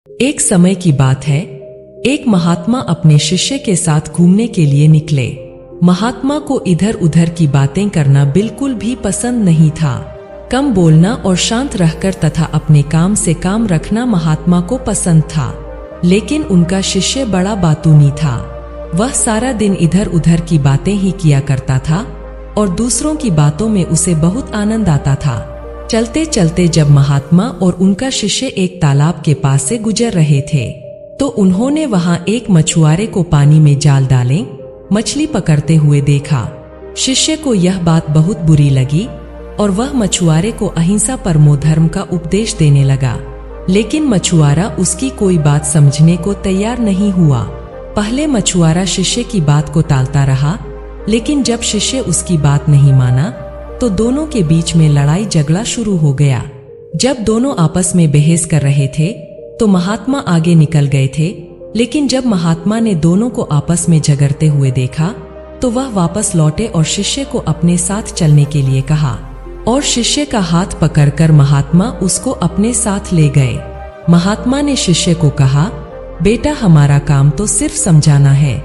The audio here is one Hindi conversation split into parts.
एक समय की बात है, एक महात्मा अपने शिष्य के साथ घूमने के लिए निकले। महात्मा को इधर उधर की बातें करना बिल्कुल भी पसंद नहीं था। कम बोलना और शांत रहकर तथा अपने काम से काम रखना महात्मा को पसंद था। लेकिन उनका शिष्य बड़ा बातूनी था। वह सारा दिन इधर उधर की बातें ही किया करता था और दूसरों की बातों में उसे बहुत आनंद आता था। चलते चलते जब महात्मा और उनका शिष्य एक तालाब के पास से गुजर रहे थे तो उन्होंने वहां एक मछुआरे को पानी में जाल डाले मछली पकड़ते हुए देखा। शिष्य को यह बात बहुत बुरी लगी और वह मछुआरे को अहिंसा परमो धर्म का उपदेश देने लगा। लेकिन मछुआरा उसकी कोई बात समझने को तैयार नहीं हुआ। पहले मछुआरा शिष्य की बात को टालता रहा, लेकिन जब शिष्य उसकी बात नहीं माना तो दोनों के बीच में लड़ाई झगड़ा शुरू हो गया। जब दोनों आपस में बहस कर रहे थे तो महात्मा आगे निकल गए थे, लेकिन जब महात्मा ने दोनों को आपस में झगड़ते हुए देखा तो वह वापस लौटे और शिष्य को अपने साथ चलने के लिए कहा और शिष्य का हाथ पकड़कर महात्मा उसको अपने साथ ले गए। महात्मा ने शिष्य को कहा, बेटा हमारा काम तो सिर्फ समझाना है,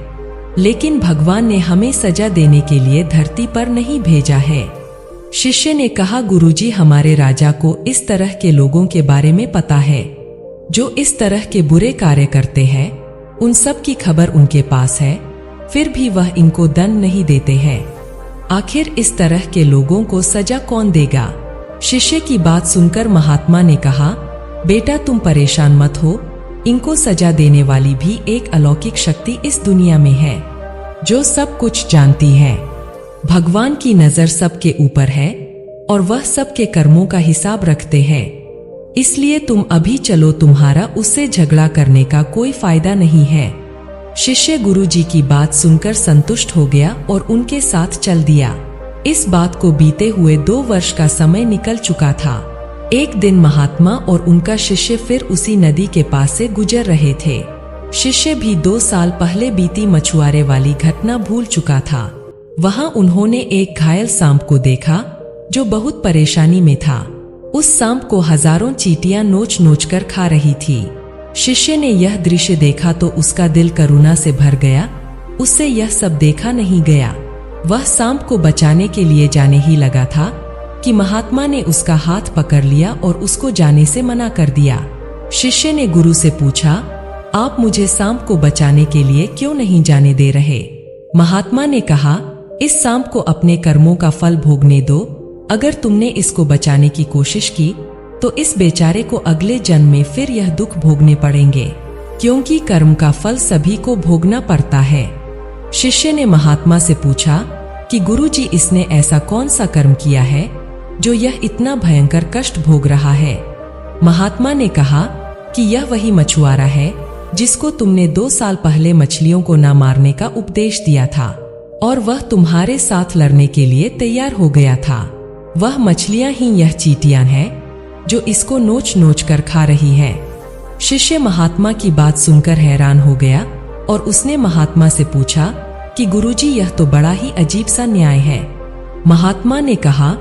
लेकिन भगवान ने हमें सजा देने के लिए धरती पर नहीं भेजा है। शिष्य ने कहा, गुरुजी हमारे राजा को इस तरह के लोगों के बारे में पता है जो इस तरह के बुरे कार्य करते हैं। उन सब की खबर उनके पास है, फिर भी वह इनको दंड नहीं देते हैं। आखिर इस तरह के लोगों को सजा कौन देगा? शिष्य की बात सुनकर महात्मा ने कहा, बेटा तुम परेशान मत हो, इनको सजा देने वाली भी एक अलौकिक शक्ति इस दुनिया में है जो सब कुछ जानती है। भगवान की नजर सबके ऊपर है और वह सबके कर्मों का हिसाब रखते हैं। इसलिए तुम अभी चलो, तुम्हारा उससे झगड़ा करने का कोई फायदा नहीं है। शिष्य गुरुजी की बात सुनकर संतुष्ट हो गया और उनके साथ चल दिया। इस बात को बीते हुए 2 वर्ष का समय निकल चुका था। एक दिन महात्मा और उनका शिष्य फिर उसी नदी के पास से गुजर रहे थे। शिष्य भी 2 साल पहले बीती मछुआरे वाली घटना भूल चुका था। वहां उन्होंने एक घायल सांप को देखा जो बहुत परेशानी में था। उस सांप को हजारों चींटियां नोच नोच कर खा रही थी। शिष्य ने यह दृश्य देखा तो उसका दिल करुणा से भर गया। उससे यह सब देखा नहीं गया। वह सांप को बचाने के लिए जाने ही लगा था कि महात्मा ने उसका हाथ पकड़ लिया और उसको जाने से मना कर दिया। शिष्य ने गुरु से पूछा, आप मुझे सांप को बचाने के लिए क्यों नहीं जाने दे रहे? महात्मा ने कहा, इस सांप को अपने कर्मों का फल भोगने दो। अगर तुमने इसको बचाने की कोशिश की तो इस बेचारे को अगले जन्म में फिर यह दुख भोगने पड़ेंगे, क्योंकि कर्म का फल सभी को भोगना पड़ता है। शिष्य ने महात्मा से पूछा कि गुरुजी इसने ऐसा कौन सा कर्म किया है जो यह इतना भयंकर कष्ट भोग रहा है? महात्मा ने कहा कि यह वही मछुआरा है जिसको तुमने 2 साल पहले मछलियों को न मारने का उपदेश दिया था और वह तुम्हारे साथ लड़ने के लिए तैयार हो गया था। वह मछलियां ही यह चींटियां हैं जो इसको नोच नोच कर खा रही हैं। शिष्य महात्मा की बात सुनकर हैरान हो गया और उसने महात्मा से पूछा कि गुरुजी यह तो बड़ा ही अजीब सा न्याय है। महात्मा ने कहा,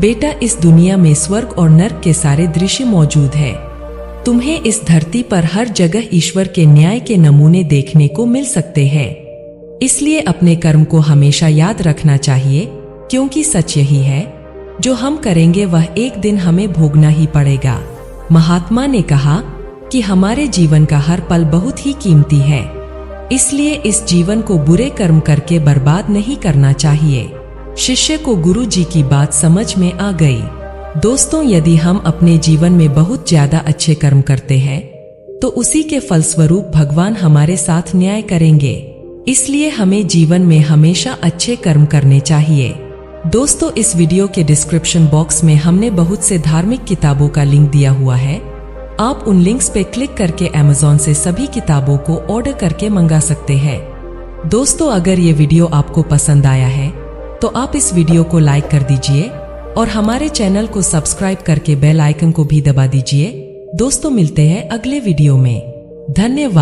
बेटा इस दुनिया में स्वर्ग और नर्क के सारे दृश्य मौजूद है। तुम्हें इस धरती पर हर जगह ईश्वर के न्याय के नमूने देखने को मिल सकते हैं। इसलिए अपने कर्म को हमेशा याद रखना चाहिए, क्योंकि सच यही है, जो हम करेंगे वह एक दिन हमें भोगना ही पड़ेगा। महात्मा ने कहा कि हमारे जीवन का हर पल बहुत ही कीमती है, इसलिए इस जीवन को बुरे कर्म करके बर्बाद नहीं करना चाहिए। शिष्य को गुरु जी की बात समझ में आ गई। दोस्तों, यदि हम अपने जीवन में बहुत ज्यादा अच्छे कर्म करते हैं तो उसी के फलस्वरूप भगवान हमारे साथ न्याय करेंगे। इसलिए हमें जीवन में हमेशा अच्छे कर्म करने चाहिए। दोस्तों, इस वीडियो के डिस्क्रिप्शन बॉक्स में हमने बहुत से धार्मिक किताबों का लिंक दिया हुआ है। आप उन लिंक्स पे क्लिक करके Amazon से सभी किताबों को ऑर्डर करके मंगा सकते हैं। दोस्तों, अगर ये वीडियो आपको पसंद आया है तो आप इस वीडियो को लाइक कर दीजिए और हमारे चैनल को सब्सक्राइब करके बेल आइकन को भी दबा दीजिए। दोस्तों, मिलते हैं अगले वीडियो में। धन्यवाद।